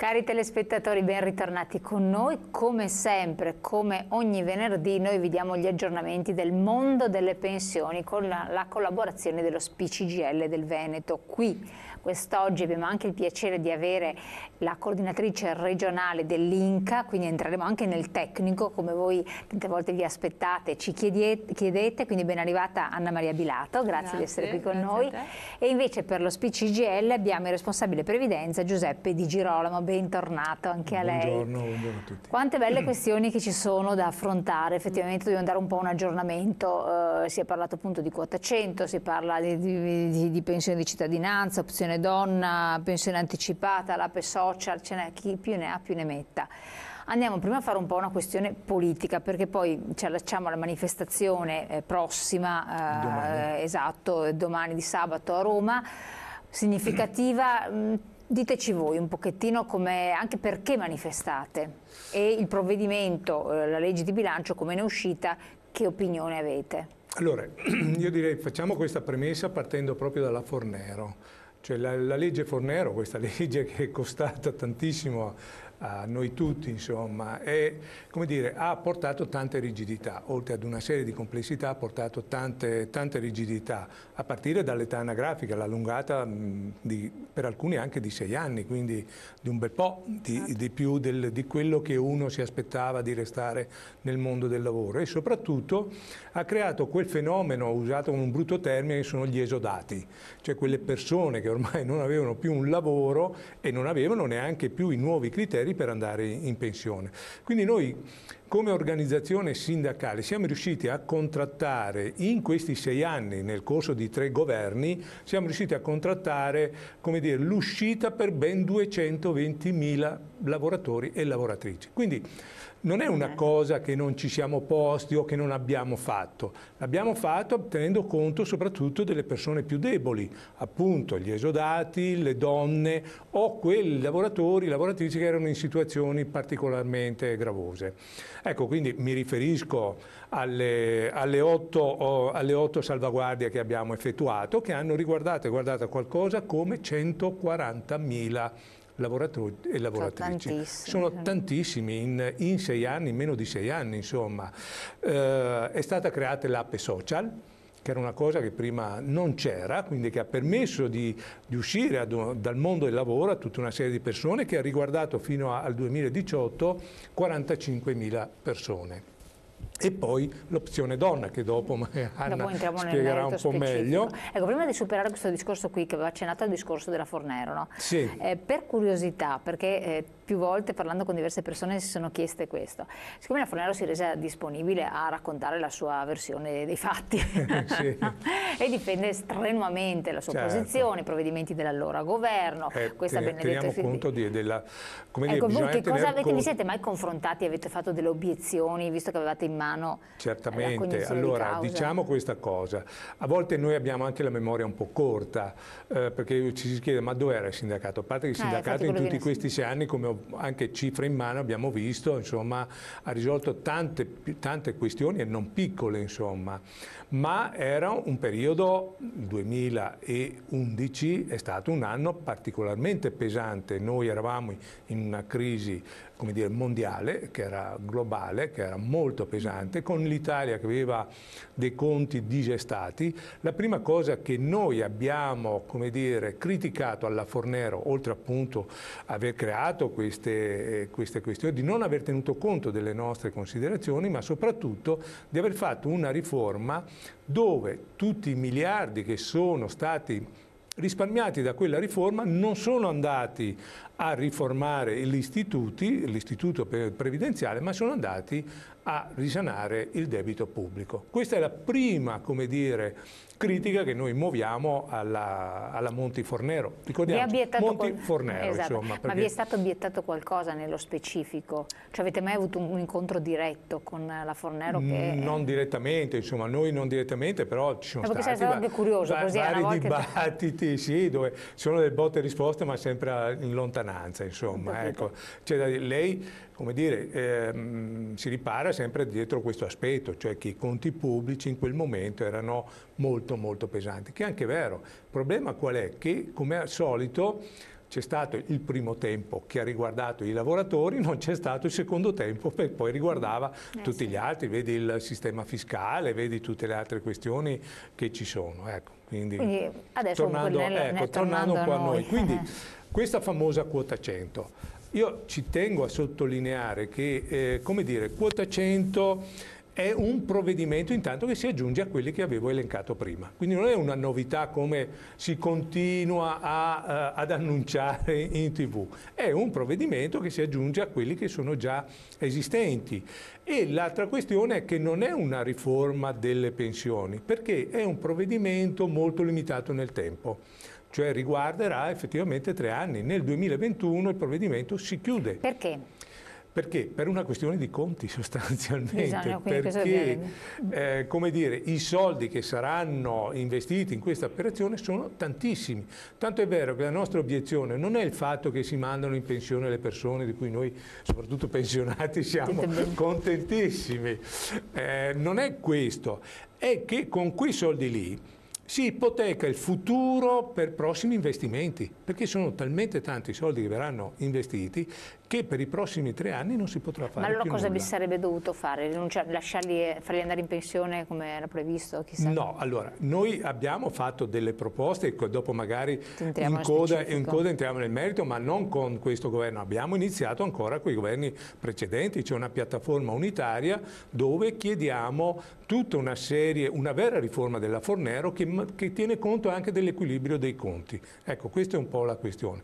Cari telespettatori, ben ritornati con noi. Come sempre, come ogni venerdì, noi vi diamo gli aggiornamenti del mondo delle pensioni con la collaborazione dello SPCGL del Veneto. Qui quest'oggi abbiamo anche il piacere di avere la coordinatrice regionale dell'Inca, quindi entreremo anche nel tecnico, come voi tante volte vi aspettate, ci chiedete, quindi ben arrivata Anna Maria Bilato, grazie di essere qui con noi. E invece per lo SPCGL abbiamo il responsabile previdenza Giuseppe Di Girolamo, bentornato anche a lei. Buongiorno a tutti. Quante belle questioni che ci sono da affrontare, effettivamente dobbiamo dare un po' un aggiornamento, si è parlato appunto di quota 100, si parla di pensione di cittadinanza, opzione donna, pensione anticipata, l'APE social, ce n'è chi più ne ha più ne metta. Andiamo prima a fare un po' una questione politica, perché poi ci allacciamo alla manifestazione prossima, domani. Esatto, domani di sabato a Roma, significativa. Diteci voi un pochettino anche perché manifestate e il provvedimento, la legge di bilancio, come ne è uscita, che opinione avete? Allora, io direi facciamo questa premessa partendo proprio dalla Fornero. Cioè la legge Fornero, questa legge che è costata tantissimo a noi tutti, insomma, come dire, ha portato tante rigidità, oltre ad una serie di complessità ha portato tante rigidità, a partire dall'età anagrafica, l'allungata per alcuni anche di 6 anni, quindi di un bel po' di più di quello che uno si aspettava di restare nel mondo del lavoro, e soprattutto ha creato quel fenomeno, usato con un brutto termine, che sono gli esodati, cioè quelle persone che ormai non avevano più un lavoro e non avevano neanche più i nuovi criteri per andare in pensione. Quindi noi come organizzazione sindacale siamo riusciti a contrattare in questi 6 anni, nel corso di 3 governi, siamo riusciti a contrattare, come dire, l'uscita per ben 220.000 lavoratori e lavoratrici. Quindi non è una cosa che non ci siamo posti o che non abbiamo fatto, l'abbiamo fatto tenendo conto soprattutto delle persone più deboli, appunto gli esodati, le donne o quei lavoratori, lavoratrici che erano in situazioni particolarmente gravose. Ecco, quindi mi riferisco alle 8 salvaguardie che abbiamo effettuato, che hanno riguardato qualcosa come 140.000 lavoratori e lavoratrici. Sono tantissimi in 6 anni, in meno di 6 anni, insomma. È stata creata l'APE social, che era una cosa che prima non c'era, quindi che ha permesso di uscire dal mondo del lavoro a tutta una serie di persone, che ha riguardato fino al 2018 45.000 persone. E poi l'opzione donna, che dopo Anna spiegherà un po' meglio. Ecco, prima di superare questo discorso qui, che aveva accennato al discorso della Fornero, no? Sì. Per curiosità, perché più volte parlando con diverse persone si sono chieste questo, siccome la Fornero si è resa disponibile a raccontare la sua versione dei fatti sì. E difende strenuamente la sua posizione, i provvedimenti dell'allora governo, questa benedetta... Teniamo conto della... Ecco, voi che cosa avete, vi siete mai confrontati, avete fatto delle obiezioni, visto che avevate in mano... Certamente, allora diciamo questa cosa, a volte noi abbiamo anche la memoria un po' corta, perché ci si chiede ma dove era il sindacato? A parte che il sindacato in tutti questi 6 anni, come anche cifre in mano abbiamo visto, insomma, ha risolto tante questioni e non piccole, insomma, ma era un periodo, il 2011 è stato un anno particolarmente pesante, noi eravamo in una crisi, come dire, mondiale, che era globale, che era molto pesante, con l'Italia che aveva dei conti digestati. La prima cosa che noi abbiamo, come dire, criticato alla Fornero, oltre appunto a aver creato queste questioni, di non aver tenuto conto delle nostre considerazioni, ma soprattutto di aver fatto una riforma dove tutti i miliardi che sono stati risparmiati da quella riforma non sono andati a riformare l'istituto previdenziale, ma sono andati a risanare il debito pubblico. Questa è la prima, come dire, critica che noi muoviamo alla Monti Fornero. Ricordiamo, Monti Fornero, esatto. Insomma. Ma vi è stato obiettato qualcosa nello specifico? Cioè avete mai avuto un incontro diretto con la Fornero? Non direttamente, insomma, noi non direttamente, però ci sono stati anche curioso, così vari dibattiti, sì, dove sono delle botte e risposte, ma sempre in lontananza, insomma. Ecco. Cioè, lei, come dire, si ripara sempre dietro questo aspetto, cioè che i conti pubblici in quel momento erano molto pesanti, che è anche vero. Il problema qual è? Che come al solito c'è stato il primo tempo che ha riguardato i lavoratori, non c'è stato il secondo tempo che poi riguardava tutti gli altri, vedi il sistema fiscale, vedi tutte le altre questioni che ci sono. Ecco, quindi adesso tornando un po' a noi. Quindi questa famosa quota 100, io ci tengo a sottolineare che, come dire, quota 100 è un provvedimento intanto che si aggiunge a quelli che avevo elencato prima. Quindi non è una novità come si continua ad annunciare in TV, è un provvedimento che si aggiunge a quelli che sono già esistenti. E l'altra questione è che non è una riforma delle pensioni, perché è un provvedimento molto limitato nel tempo. Cioè riguarderà effettivamente 3 anni. Nel 2021 il provvedimento si chiude. Perché? Perché? Per una questione di conti sostanzialmente, perché come dire, i soldi che saranno investiti in questa operazione sono tantissimi. Tanto è vero che la nostra obiezione non è il fatto che si mandano in pensione le persone di cui noi, soprattutto pensionati, siamo contentissimi. Non è questo, è che con quei soldi lì si ipoteca il futuro per prossimi investimenti, perché sono talmente tanti soldi che verranno investiti che per i prossimi 3 anni non si potrà fare più nulla. Ma allora cosa vi sarebbe dovuto fare? Farli andare in pensione come era previsto? Chissà. No, allora, noi abbiamo fatto delle proposte, dopo magari in coda entriamo nel merito, ma non con questo governo. Abbiamo iniziato ancora con i governi precedenti, c'è una piattaforma unitaria dove chiediamo tutta una serie, una vera riforma della Fornero che tiene conto anche dell'equilibrio dei conti. Ecco, questa è un po' la questione.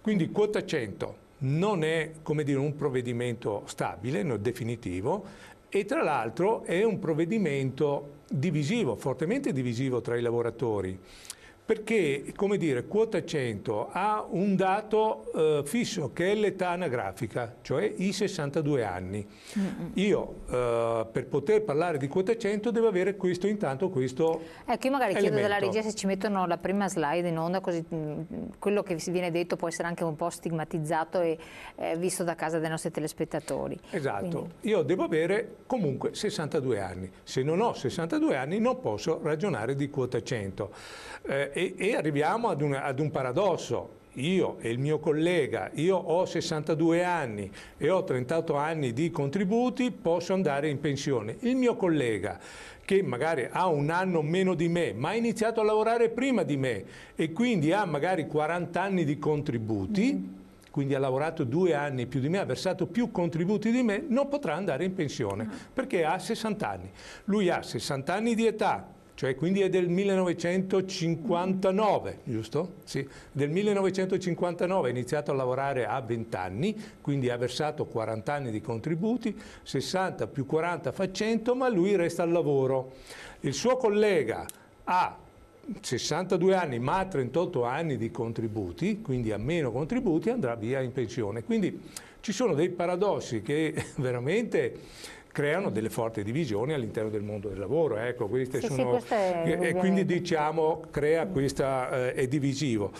Quindi quota 100 non è, come dire, un provvedimento stabile, no, definitivo, e tra l'altro è un provvedimento divisivo, fortemente divisivo tra i lavoratori, perché, come dire, quota 100 ha un dato fisso che è l'età anagrafica, cioè i 62 anni. Io per poter parlare di quota 100 devo avere questo elemento. Ecco, io magari chiedo dalla regia se ci mettono la prima slide in onda, così quello che si viene detto può essere anche un po' stigmatizzato e visto da casa dai nostri telespettatori. Esatto, quindi io devo avere comunque 62 anni. Se non ho 62 anni non posso ragionare di quota 100. E arriviamo ad un paradosso. Io e il mio collega, io ho 62 anni e ho 38 anni di contributi, posso andare in pensione. Il mio collega, che magari ha un anno meno di me, ma ha iniziato a lavorare prima di me e quindi ha magari 40 anni di contributi, quindi ha lavorato 2 anni più di me, ha versato più contributi di me, non potrà andare in pensione perché ha 60 anni. Lui ha 60 anni di età, cioè quindi è del 1959, giusto? Sì, del 1959 ha iniziato a lavorare a 20 anni, quindi ha versato 40 anni di contributi, 60 più 40 fa 100, ma lui resta al lavoro. Il suo collega ha 62 anni ma ha 38 anni di contributi, quindi ha meno contributi, andrà via in pensione. Quindi ci sono dei paradossi che veramente creano delle forti divisioni all'interno del mondo del lavoro, ecco, queste sono, e quindi diciamo crea questa, è divisivo.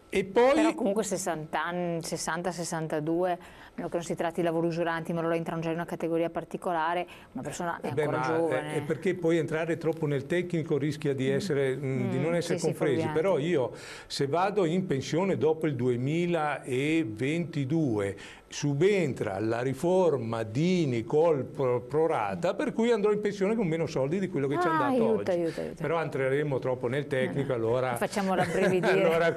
E poi, però comunque 60 anni, 60-62, che non si tratti di lavori usuranti, ma loro entrano già in una categoria particolare, una persona è ancora giovane. È perché poi entrare troppo nel tecnico rischia di, di non essere compresi, però io se vado in pensione dopo il 2022 subentra la riforma Dini col prorata, per cui andrò in pensione con meno soldi di quello che ci è andato oggi. Aiuta. Però entreremo troppo nel tecnico, allora facciamo rabbrividire. allora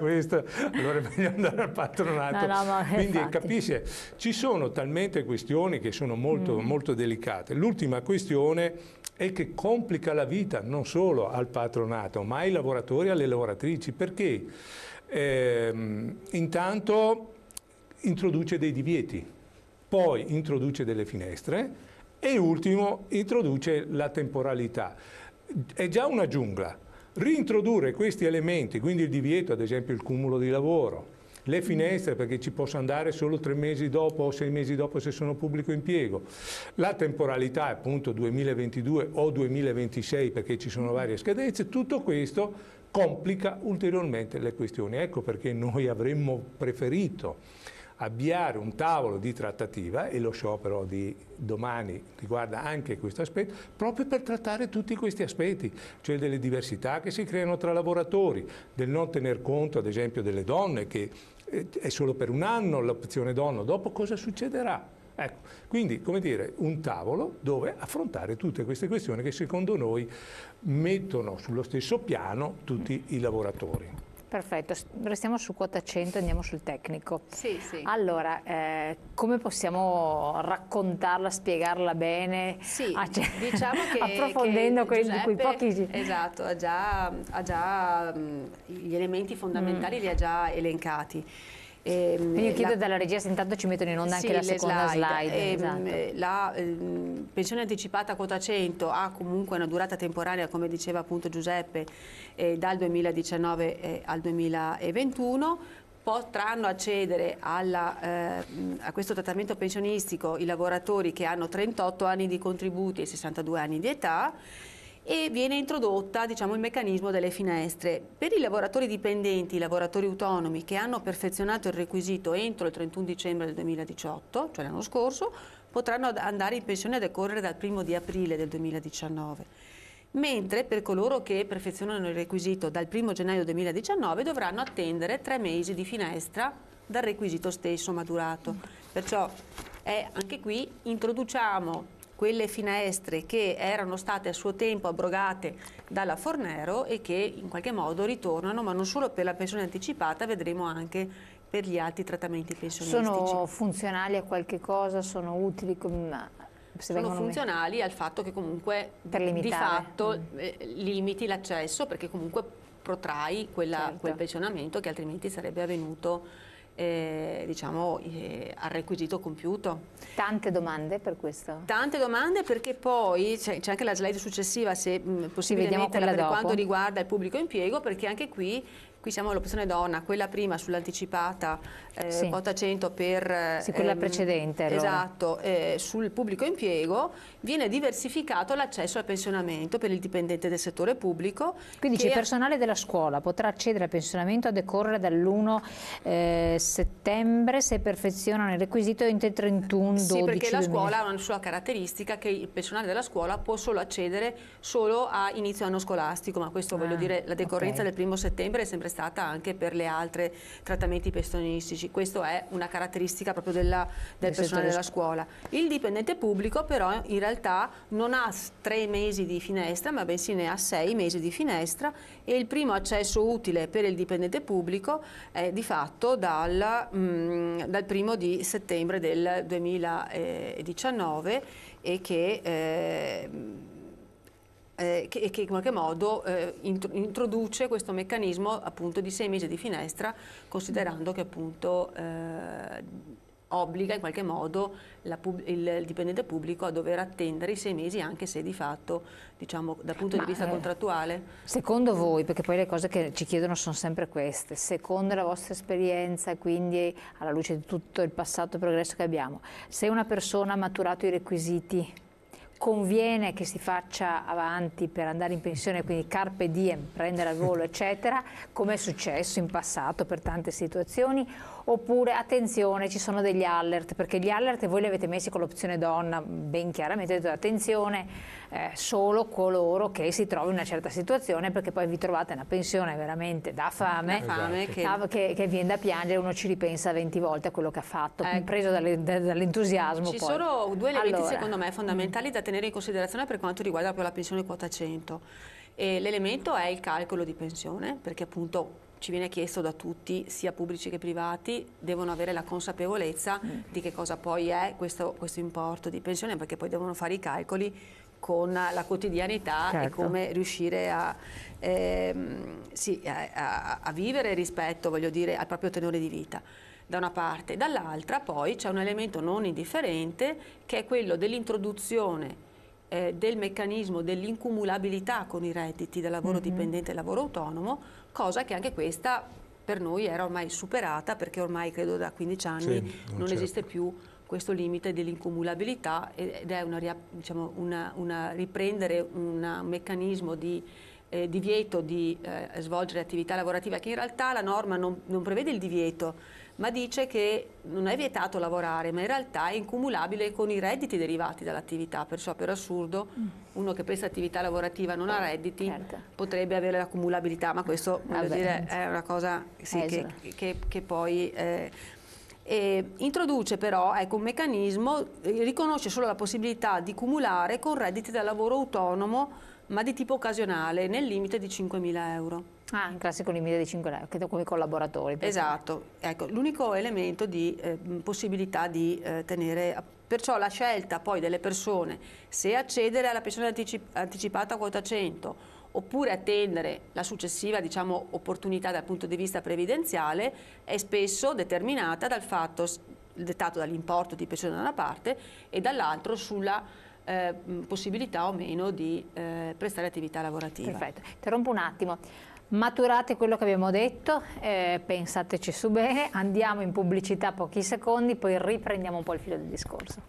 è meglio andare al patronato. Quindi capisci, ci sono talmente questioni che sono molto, molto delicate. L'ultima questione è che complica la vita non solo al patronato, ma ai lavoratori e alle lavoratrici, perché intanto introduce dei divieti, poi introduce delle finestre e ultimo introduce la temporalità. È già una giungla. Reintrodurre questi elementi, quindi il divieto, ad esempio il cumulo di lavoro, le finestre perché ci posso andare solo 3 mesi dopo o 6 mesi dopo se sono pubblico impiego, la temporalità appunto 2022 o 2026 perché ci sono varie scadenze, tutto questo complica ulteriormente le questioni. Ecco perché noi avremmo preferito avviare un tavolo di trattativa, e lo sciopero di domani riguarda anche questo aspetto, proprio per trattare tutti questi aspetti, cioè delle diversità che si creano tra lavoratori, del non tener conto ad esempio delle donne, che è solo per un anno l'opzione donna, dopo cosa succederà? Ecco, quindi, come dire, un tavolo dove affrontare tutte queste questioni che secondo noi mettono sullo stesso piano tutti i lavoratori. Perfetto, restiamo su quota 100 e andiamo sul tecnico. Sì, sì. Allora, come possiamo raccontarla, spiegarla bene? Sì, diciamo che approfondendo che quei pochi... Esatto, ha già gli elementi fondamentali li ha già elencati. Quindi io chiedo dalla regia se intanto ci mettono in onda anche la seconda slide. Esatto. La pensione anticipata quota 100 ha comunque una durata temporanea, come diceva appunto Giuseppe, dal 2019 al 2021. Potranno accedere a questo trattamento pensionistico i lavoratori che hanno 38 anni di contributi e 62 anni di età, e viene introdotta, diciamo, il meccanismo delle finestre. Per i lavoratori dipendenti, i lavoratori autonomi che hanno perfezionato il requisito entro il 31 dicembre del 2018, cioè l'anno scorso, potranno andare in pensione a decorrere dal 1° di aprile del 2019. Mentre per coloro che perfezionano il requisito dal 1° gennaio 2019 dovranno attendere 3 mesi di finestra dal requisito stesso maturato. Perciò anche qui introduciamo quelle finestre che erano state a suo tempo abrogate dalla Fornero e che in qualche modo ritornano, ma non solo per la pensione anticipata, vedremo anche per gli altri trattamenti pensionistici. Sono funzionali a qualche cosa? Sono utili? Sono funzionali al fatto che comunque di fatto limiti l'accesso, perché comunque protrai quel pensionamento che altrimenti sarebbe avvenuto diciamo al requisito compiuto. Tante domande per questo? Tante domande, perché poi c'è anche la slide successiva, se possibile metterla, per quanto riguarda il pubblico impiego, perché anche qui siamo all'opzione donna, quella prima sull'anticipata quota 100 per... Sì, quella precedente. Allora. Esatto, sul pubblico impiego viene diversificato l'accesso al pensionamento per il dipendente del settore pubblico. Quindi il personale della scuola potrà accedere al pensionamento a decorrere dall'1 settembre se perfezionano il requisito entro il 31 12. Sì, perché la scuola ha una sua caratteristica, che il personale della scuola può solo accedere solo a inizio anno scolastico, ma questo voglio dire, la decorrenza del 1° settembre è sempre stata anche per le altre trattamenti pensionistici. Questa è una caratteristica proprio del personale della scuola. Il dipendente pubblico però in realtà non ha 3 mesi di finestra, ma bensì ne ha 6 mesi di finestra, e il primo accesso utile per il dipendente pubblico è di fatto dal 1° di settembre del 2019 e che in qualche modo introduce questo meccanismo appunto di 6 mesi di finestra, considerando che appunto obbliga in qualche modo il dipendente pubblico a dover attendere i 6 mesi, anche se di fatto, diciamo, dal punto di vista contrattuale. Secondo voi, perché poi le cose che ci chiedono sono sempre queste, secondo la vostra esperienza e quindi alla luce di tutto il passato progresso che abbiamo, se una persona ha maturato i requisiti, conviene che si faccia avanti per andare in pensione, quindi carpe diem, prendere al volo eccetera, come è successo in passato per tante situazioni, oppure attenzione, ci sono degli alert, perché gli alert voi li avete messi con l'opzione donna ben chiaramente, detto attenzione, solo coloro che si trovano in una certa situazione, perché poi vi trovate una pensione veramente da fame, che viene da piangere, uno ci ripensa 20 volte a quello che ha fatto, preso dall'entusiasmo. Ci sono 2 elementi secondo me fondamentali da tenere in considerazione per quanto riguarda la pensione quota 100. L'elemento è il calcolo di pensione, perché appunto ci viene chiesto da tutti, sia pubblici che privati, devono avere la consapevolezza di che cosa poi è questo importo di pensione, perché poi devono fare i calcoli con la quotidianità e come riuscire a vivere rispetto, voglio dire, al proprio tenore di vita, da una parte. Dall'altra poi c'è un elemento non indifferente, che è quello dell'introduzione del meccanismo dell'incumulabilità con i redditi da lavoro dipendente e lavoro autonomo, cosa che anche questa per noi era ormai superata, perché ormai credo da 15 anni non esiste più questo limite dell'incumulabilità, ed è riprendere un meccanismo di divieto di svolgere attività lavorativa, che in realtà la norma non prevede il divieto, ma dice che non è vietato lavorare, ma in realtà è incumulabile con i redditi derivati dall'attività, perciò per assurdo uno che presta attività lavorativa non ha redditi, certo, potrebbe avere la cumulabilità, ma questo voglio dire, è una cosa sì, che poi... introduce però, ecco, un meccanismo, riconosce solo la possibilità di cumulare con redditi da lavoro autonomo ma di tipo occasionale nel limite di 5.000 euro. Ah, in classico limite di 5.000 euro, credo come collaboratori. Esatto, ecco, l'unico elemento di possibilità di tenere, perciò la scelta poi delle persone se accedere alla pensione anticipata a quota 100 oppure attendere la successiva, diciamo, opportunità dal punto di vista previdenziale è spesso determinata dal fatto, dettato dall'importo di pensione da una parte e dall'altro sulla possibilità o meno di prestare attività lavorativa. Perfetto, interrompo un attimo. Maturate quello che abbiamo detto, pensateci su bene, andiamo in pubblicità pochi secondi, poi riprendiamo un po' il filo del discorso.